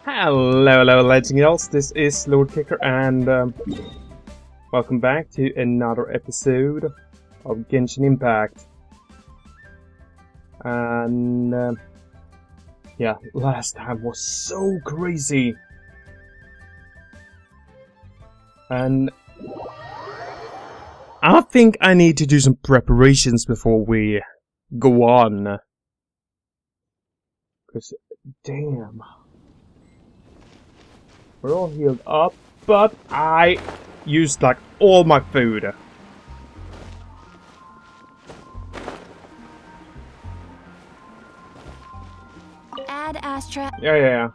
Hello, ladies and girls. This is Lord Kicker, and welcome back to another episode of Genshin Impact. And yeah, last time was so crazy, and I think I need to do some preparations before we go on. Cause damn. We're all healed up, but I used like all my food. Add Astra. Yeah.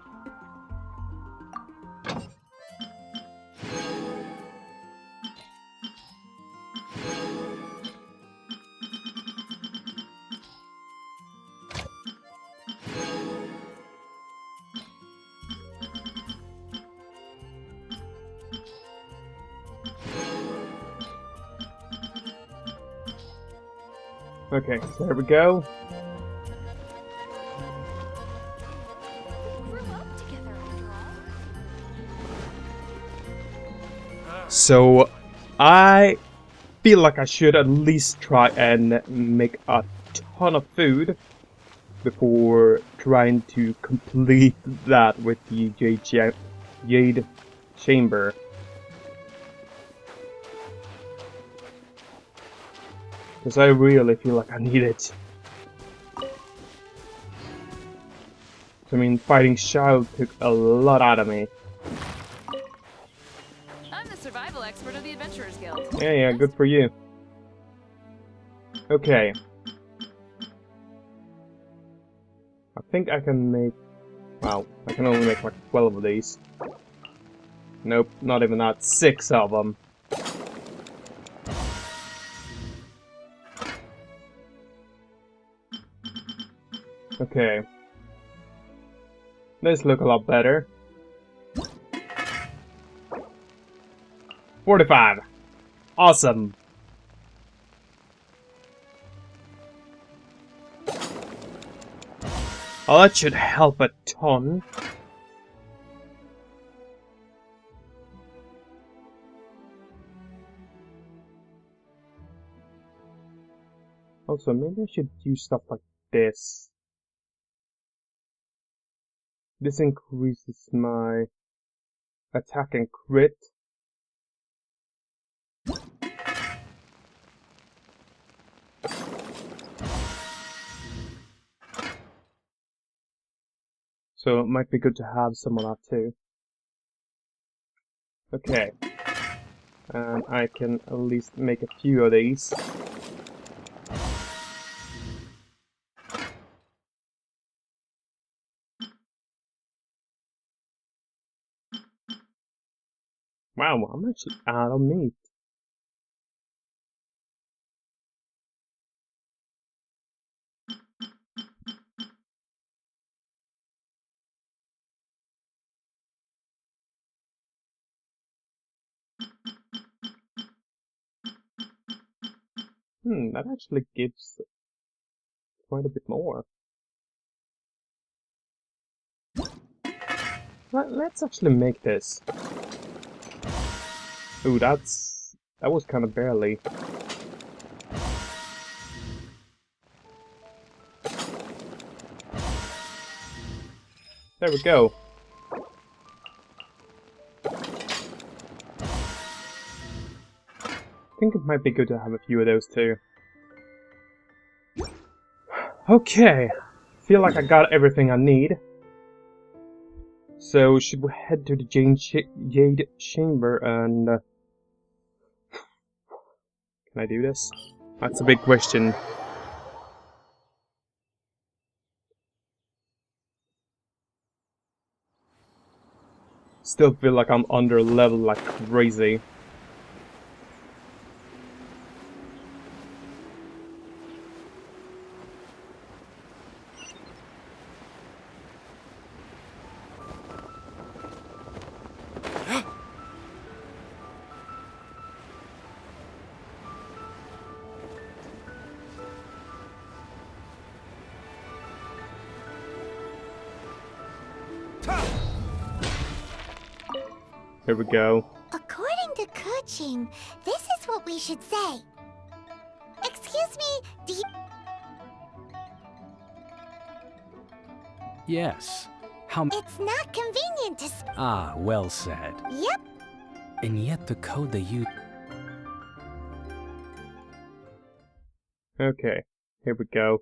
Okay, so there we go. So, I feel like I should at least try and make a ton of food before trying to complete that with the Jade Chamber. Because I really feel like I need it. I mean, fighting Child took a lot out of me. I'm the survival expert of the Adventurers Guild. Yeah, good for you. Okay. I think I can make... Well, I can only make like 12 of these. Nope, not even that. 6 of them. Okay. This look a lot better. 45. Awesome. Oh, that should help a ton. Also, maybe I should do stuff like this. This increases my attack and crit. So it might be good to have some of that too. Okay. And I can at least make a few of these. Wow, I'm actually out of meat. That actually gives quite a bit more. Let's actually make this. Ooh, that was kind of barely. There we go. I think it might be good to have a few of those too. Okay, feel like I got everything I need. So should we head to the Jade Chamber and... Can I do this? That's a big question. Still feel like I'm under level like crazy. Here we go. According to Kuching, this is what we should say. Excuse me, do you... Yes. How It's not convenient to Ah, well said. Yep. And yet the code they use... Okay, here we go.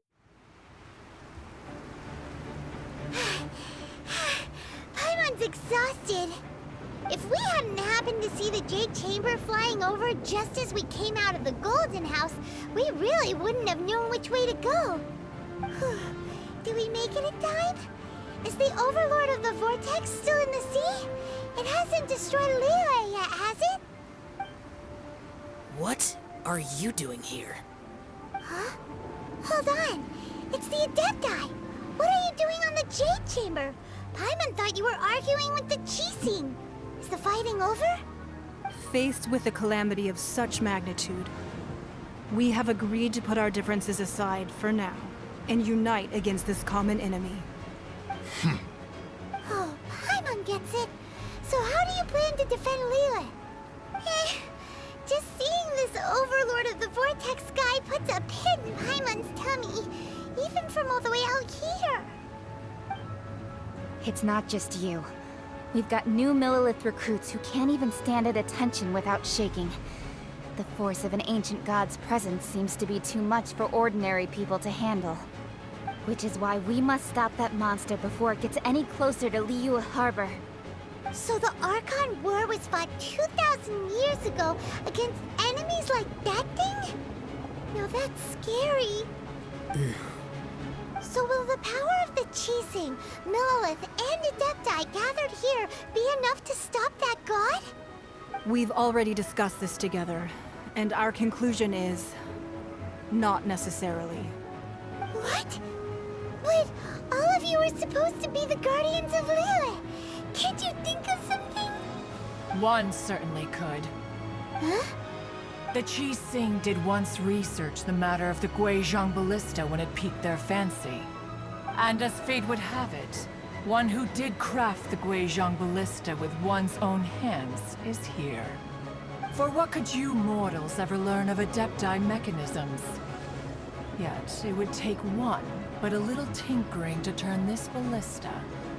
Paimon's exhausted. If we hadn't happened to see the Jade Chamber flying over just as we came out of the Golden House, we really wouldn't have known which way to go. Do we make it in time? Is the Overlord of the Vortex still in the sea? It hasn't destroyed Liyue yet, has it? What are you doing here? Huh? Hold on. It's the Adepti. What are you doing on the Jade Chamber? Paimon thought you were arguing with the Chising. Is the fighting over? Faced with a calamity of such magnitude, we have agreed to put our differences aside for now and unite against this common enemy. Oh, Paimon gets it. So how do you plan to defend Liyue? Just seeing this Overlord of the Vortex guy puts a pit in Paimon's tummy, even from all the way out here. It's not just you. We've got new Millilith recruits who can't even stand at attention without shaking. The force of an ancient god's presence seems to be too much for ordinary people to handle. Which is why we must stop that monster before it gets any closer to Liyue Harbor. So the Archon War was fought 2,000 years ago against enemies like that thing? Now that's scary. So will the power of the Chising, Millilith, and Adepti gathered here be enough to stop that god? We've already discussed this together, and our conclusion is... not necessarily. What? But all of you were supposed to be the guardians of Liyue. Can't you think of something? One certainly could. Huh? The Chising did once research the matter of the Guizhong Ballista when it piqued their fancy. And as fate would have it, one who did craft the Guizhong Ballista with one's own hands is here. For what could you mortals ever learn of Adepti mechanisms? Yet, it would take one, but a little tinkering to turn this ballista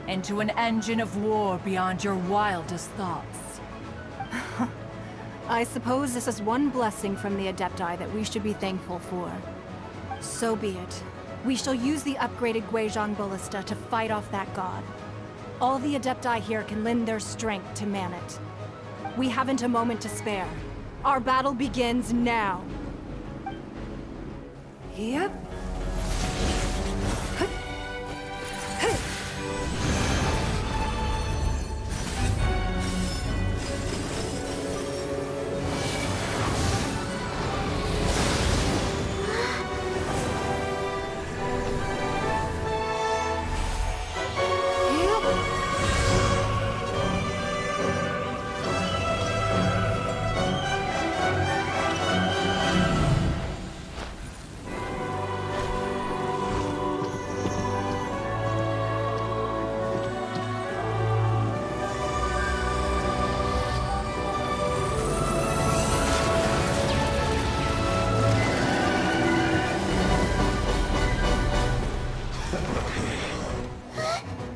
into an engine of war beyond your wildest thoughts. I suppose this is one blessing from the Adepti that we should be thankful for. So be it. We shall use the upgraded Guizhong Ballista to fight off that god. All the Adepti here can lend their strength to man it. We haven't a moment to spare. Our battle begins now. Yep.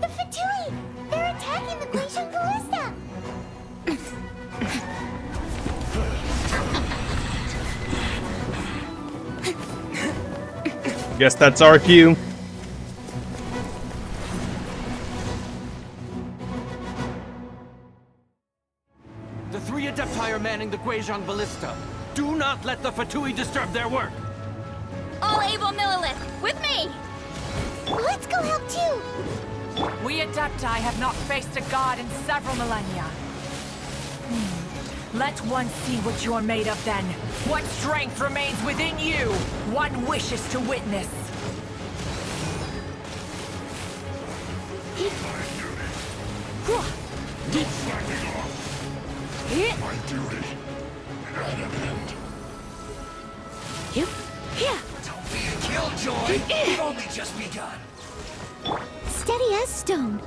The Fatui! They're attacking the Guizhong Ballista! Guess that's our cue. The three Adepti are manning the Guizhong Ballista. Do not let the Fatui disturb their work! All able Millilith, with me! Let's go help too! We Adepti have not faced a god in several millennia. Let one see what you're made of then. What strength remains within you. One wishes to witness. My duty at an end. Don't be a killjoy! We've only just begun. Steady as stone.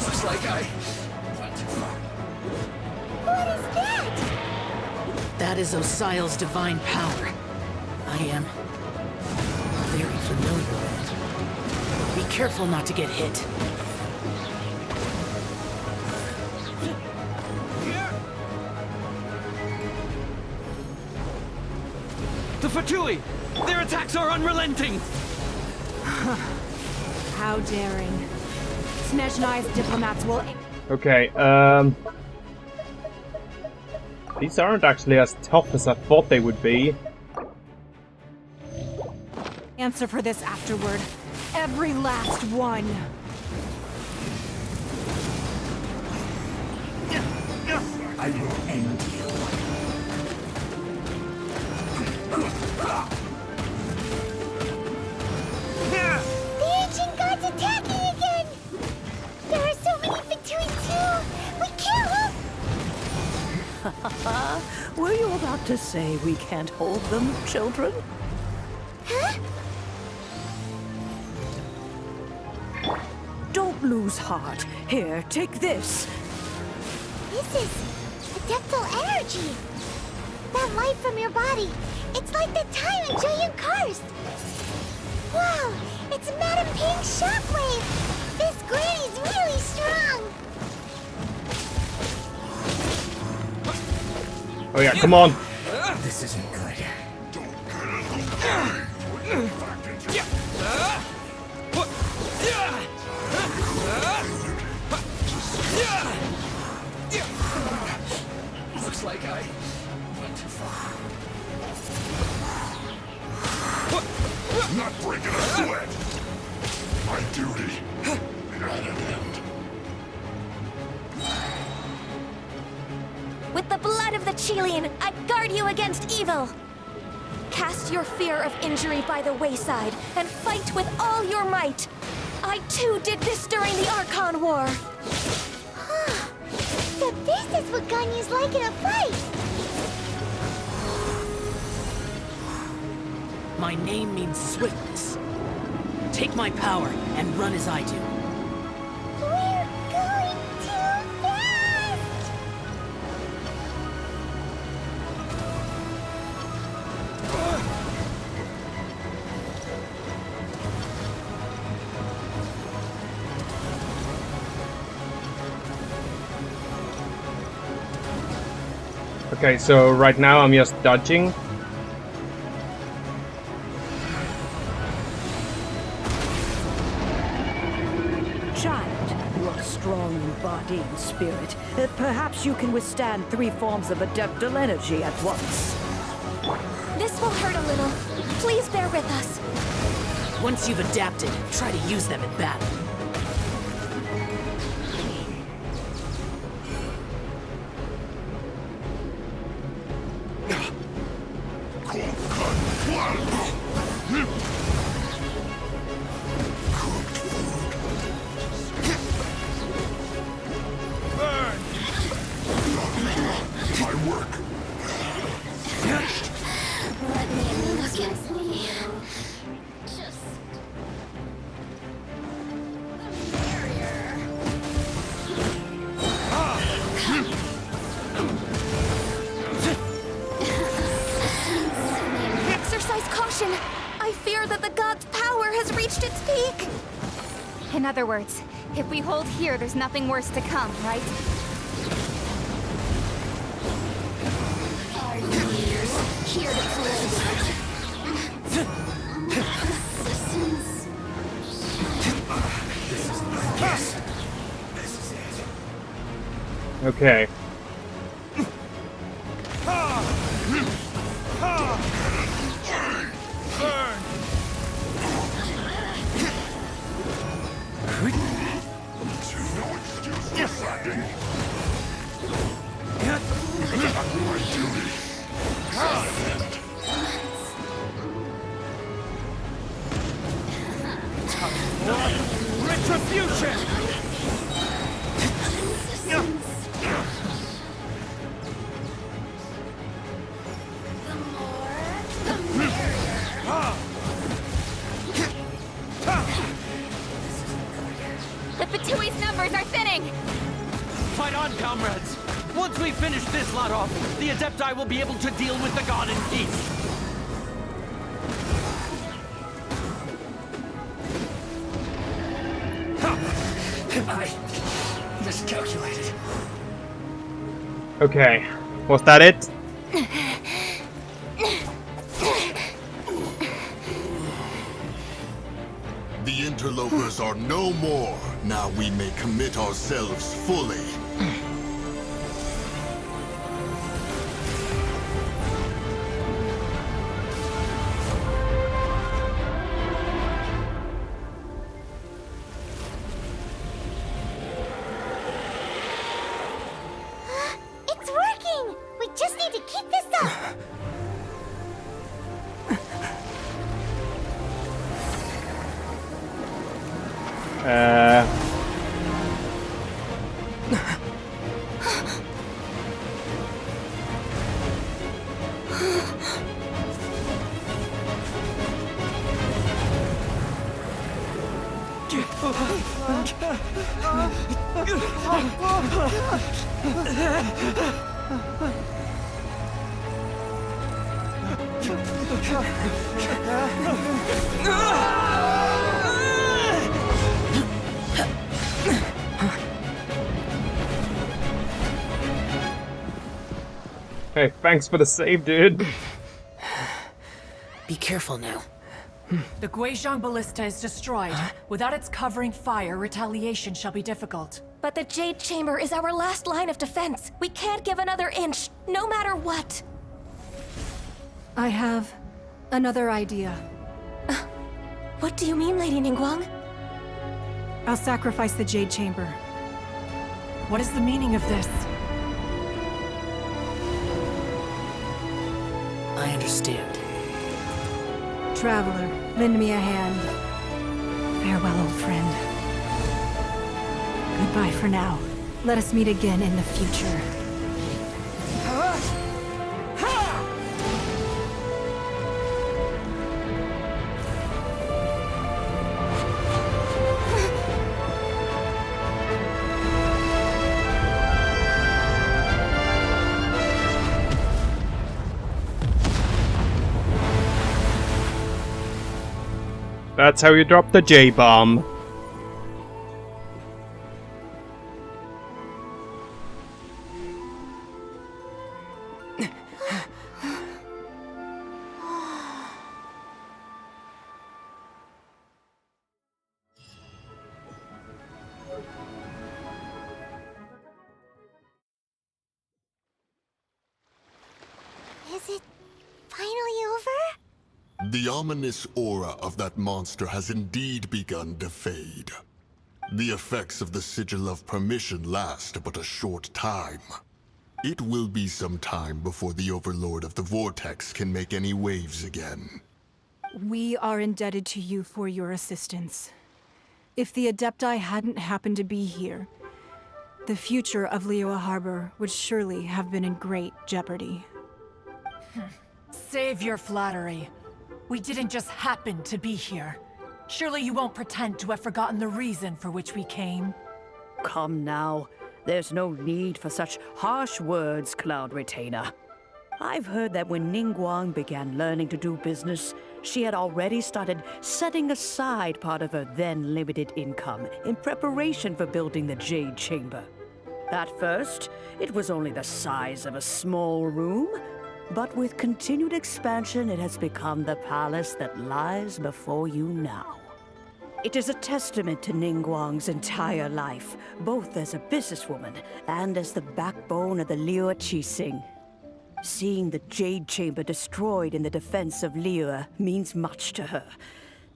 Looks like I went too far. What is that? That is Osial's divine power. I am very familiar with it. Be careful not to get hit. The Fatui! Their attacks are unrelenting! How daring. Snezhnai's diplomats will... Okay, these aren't actually as tough as I thought they would be. answer for this afterward. Every last one. I will end you. The ancient god's attacking again! There are so many Fatui too! We can't hold... Were you about to say we can't hold them, children? Huh? Don't lose heart. Here, take this. This is adeptal energy! That light from your body, it's like the time in Julian Karst! Wow, it's Madame Ping's shockwave! This granny's really strong! Oh yeah, come on! This isn't good. Looks like I went too far. Not breaking a sweat. My duty at an end. With the blood of the Chilean, I guard you against evil! Cast your fear of injury by the wayside, and fight with all your might! I too did this during the Archon War! So this is what Ganyu's like in a fight! My name means swiftness. Take my power and run as I do. We're going too fast! Okay, so right now I'm just dodging. Child, you are strong in body and spirit. Perhaps you can withstand 3 forms of adeptal energy at once. This will hurt a little. Please bear with us. Once you've adapted, try to use them in battle. Exercise caution! I fear that the god's power has reached its peak! In other words, if we hold here, there's nothing worse to come, right? Our leaders here to play. Okay. Retribution! The more we finish this lot off, the Adepti will be able to deal with the god in peace. I miscalculated. Okay, was that it? The interlopers are no more. Now we may commit ourselves fully. It's working! We just need to keep this up! Hey, thanks for the save, dude. Be careful now. The Guizhong Ballista is destroyed. Without its covering fire, retaliation shall be difficult. But the Jade Chamber is our last line of defense. We can't give another inch, no matter what. I have another idea. What do you mean, Lady Ningguang? I'll sacrifice the Jade Chamber. What is the meaning of this? I understand. Traveler, lend me a hand. Farewell, old friend. Goodbye for now. Let us meet again in the future. That's how you drop the J-bomb. Is it finally over? The ominous aura of that monster has indeed begun to fade. The effects of the Sigil of Permission last but a short time. It will be some time before the Overlord of the Vortex can make any waves again. We are indebted to you for your assistance. If the Adepti hadn't happened to be here, the future of Liyue Harbor would surely have been in great jeopardy. Save your flattery. We didn't just happen to be here. Surely you won't pretend to have forgotten the reason for which we came. Come now. There's no need for such harsh words, Cloud Retainer. I've heard that when Ningguang began learning to do business, she had already started setting aside part of her then limited income in preparation for building the Jade Chamber. At first, it was only the size of a small room, but with continued expansion, it has become the palace that lies before you now. It is a testament to Ningguang's entire life, both as a businesswoman and as the backbone of the Liyue Qixing. Seeing the Jade Chamber destroyed in the defense of Liyue means much to her.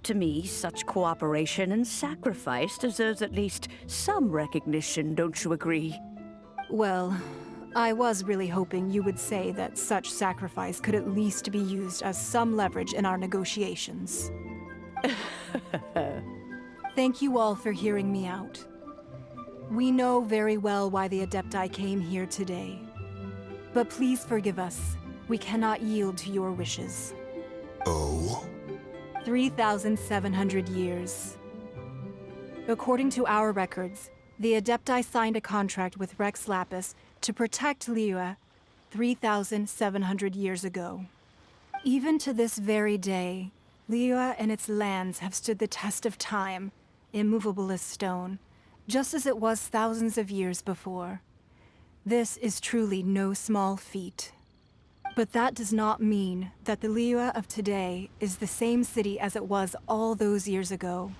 To me, such cooperation and sacrifice deserves at least some recognition, don't you agree? Well, I was really hoping you would say that such sacrifice could at least be used as some leverage in our negotiations. Thank you all for hearing me out. We know very well why the Adepti came here today. But please forgive us. We cannot yield to your wishes. Oh? 3,700 years. According to our records, the Adepti signed a contract with Rex Lapis to protect Liyue 3,700 years ago. Even to this very day, Liyue and its lands have stood the test of time, immovable as stone, just as it was thousands of years before. This is truly no small feat. But that does not mean that the Liyue of today is the same city as it was all those years ago.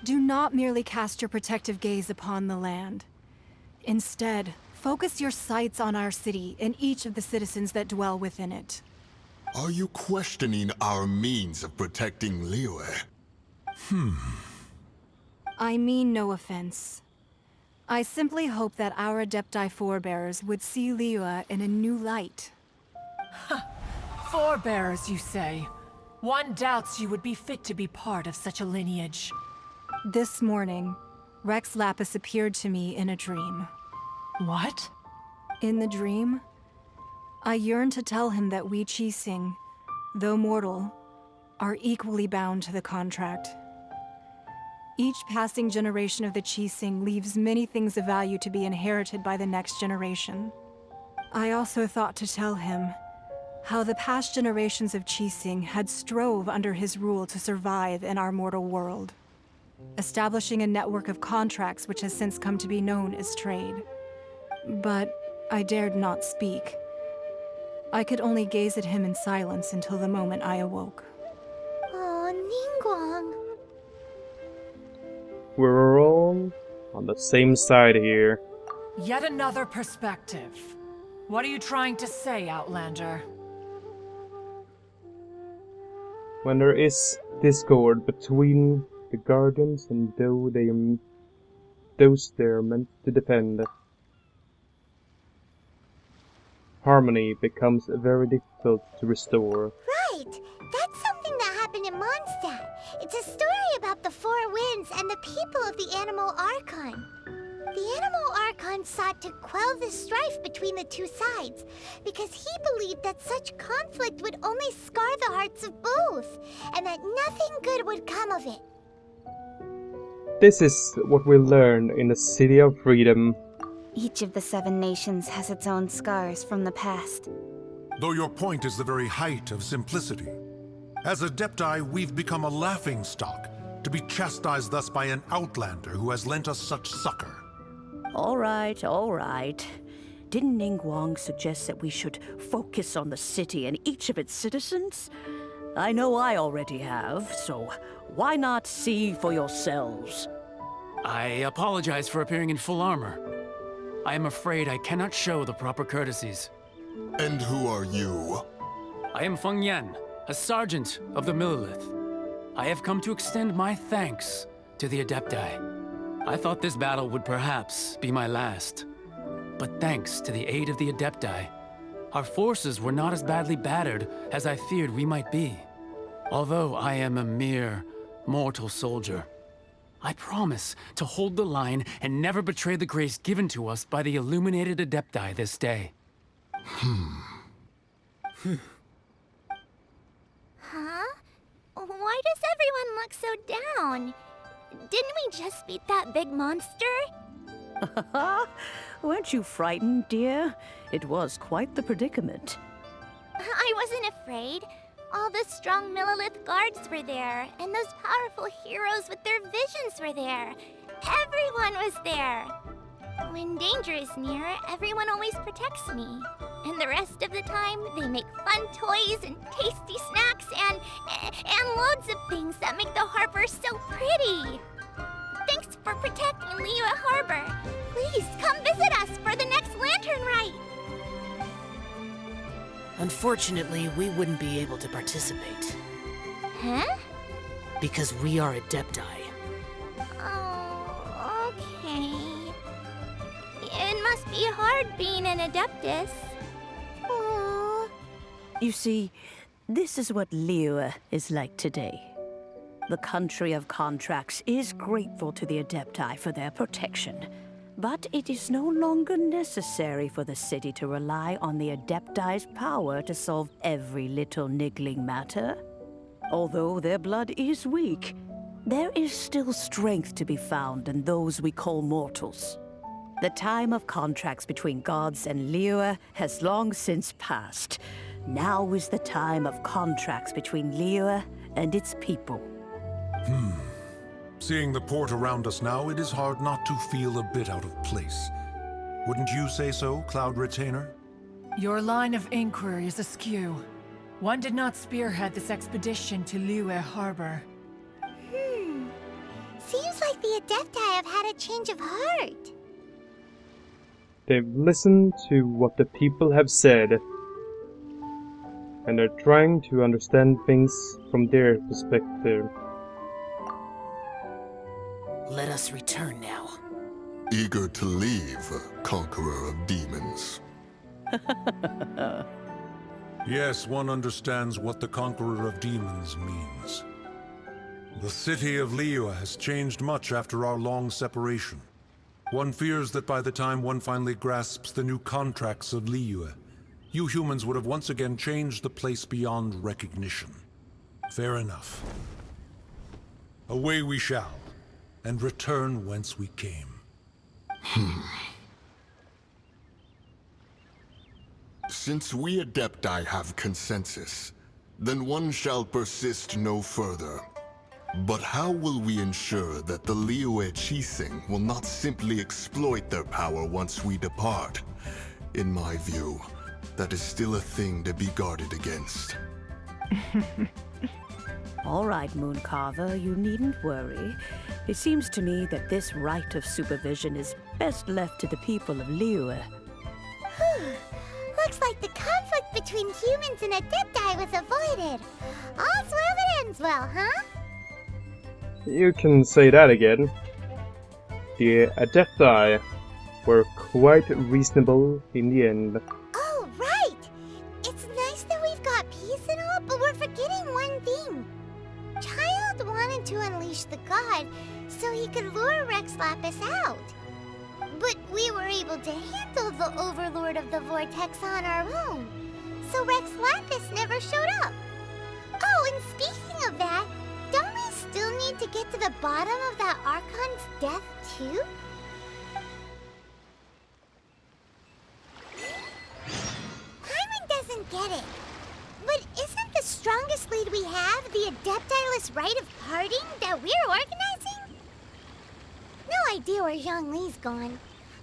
Do not merely cast your protective gaze upon the land. Instead, focus your sights on our city and each of the citizens that dwell within it. Are you questioning our means of protecting Liyue? I mean no offense. I simply hope that our Adepti forebears would see Liyue in a new light. Forebearers, you say? One doubts you would be fit to be part of such a lineage. This morning, Rex Lapis appeared to me in a dream. What? In the dream, I yearned to tell him that we Qixing, though mortal, are equally bound to the contract. Each passing generation of the Qixing leaves many things of value to be inherited by the next generation. I also thought to tell him how the past generations of Qixing had strove under his rule to survive in our mortal world, establishing a network of contracts which has since come to be known as trade. But I dared not speak. I could only gaze at him in silence until the moment I awoke. Oh, Ningguang. We're all on the same side here. Yet another perspective. What are you trying to say, Outlander? When there is discord between the Guardians and those they're meant to defend, harmony becomes very difficult to restore. Right! That's something that happened in Mondstadt. It's a story about the Four Winds and the people of the Animal Archon. The Animal Archon sought to quell the strife between the two sides, because he believed that such conflict would only scar the hearts of both, and that nothing good would come of it. This is what we learn in the City of Freedom. Each of the 7 nations has its own scars from the past. Though your point is the very height of simplicity. As Adepti, we've become a laughingstock, to be chastised thus by an outlander who has lent us such succor. All right, all right. Didn't Ningguang suggest that we should focus on the city and each of its citizens? I know I already have, so why not see for yourselves? I apologize for appearing in full armor. I am afraid I cannot show the proper courtesies. And who are you? I am Feng Yan, a sergeant of the Millelith. I have come to extend my thanks to the Adepti. I thought this battle would perhaps be my last. But thanks to the aid of the Adepti, our forces were not as badly battered as I feared we might be. Although I am a mere mortal soldier, I promise to hold the line and never betray the grace given to us by the illuminated Adepti this day. Huh? Why does everyone look so down? Didn't we just beat that big monster? Weren't you frightened, dear? It was quite the predicament. I wasn't afraid. All the strong Millelith guards were there, and those powerful heroes with their visions were there. Everyone was there. When danger is near, everyone always protects me. And the rest of the time, they make fun toys and tasty snacks and loads of things that make the harbor so pretty. Thanks for protecting Liyue Harbor. Please come visit us for the next lantern rite. Unfortunately, we wouldn't be able to participate. Huh? Because we are Adepti. Oh, okay. It must be hard being an Adeptus. Oh. You see, this is what Liyue is like today. The country of contracts is grateful to the Adepti for their protection. But it is no longer necessary for the city to rely on the Adepti's power to solve every little niggling matter. Although their blood is weak, there is still strength to be found in those we call mortals. The time of contracts between gods and Liyue has long since passed. Now is the time of contracts between Liyue and its people. Seeing the port around us now, it is hard not to feel a bit out of place. Wouldn't you say so, Cloud Retainer? Your line of inquiry is askew. One did not spearhead this expedition to Liyue Harbor. Seems like the Adepti have had a change of heart. They've listened to what the people have said, and they're trying to understand things from their perspective. Let us return now. Eager to leave, Conqueror of Demons. Yes, one understands what the Conqueror of Demons means. The city of Liyue has changed much after our long separation. One fears that by the time one finally grasps the new contracts of Liyue, you humans would have once again changed the place beyond recognition. Fair enough. Away we shall, and return whence we came. Since we Adepti have consensus, then one shall persist no further. But how will we ensure that the Liyue Chising will not simply exploit their power once we depart? In my view, that is still a thing to be guarded against. All right, Mooncarver, you needn't worry. It seems to me that this right of supervision is best left to the people of Liyue. Looks like the conflict between humans and Adepti was avoided. All's well that ends well, huh? You can say that again. The Adepti were quite reasonable in the end. Oh, right! It's nice that we've got peace and all, but we're forgetting one thing. Child wanted to unleash the god so he could lure Rex Lapis out. But we were able to handle the Overlord of the Vortex on our own, so Rex Lapis never showed up. Oh, and speaking of that, don't we still need to get to the bottom of that Archon's death, too? Paimon doesn't get it. But isn't the strongest lead we have the Adeptiless rite of parting that we're organizing? No idea where Zhongli's gone.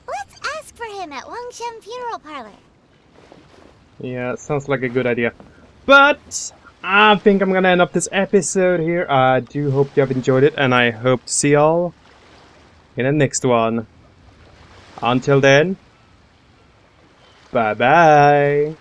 Let's ask for him at Wangshen Funeral Parlor. Yeah, sounds like a good idea. But I think I'm gonna end up this episode here. I do hope you have enjoyed it, and I hope to see y'all in the next one. Until then, bye bye.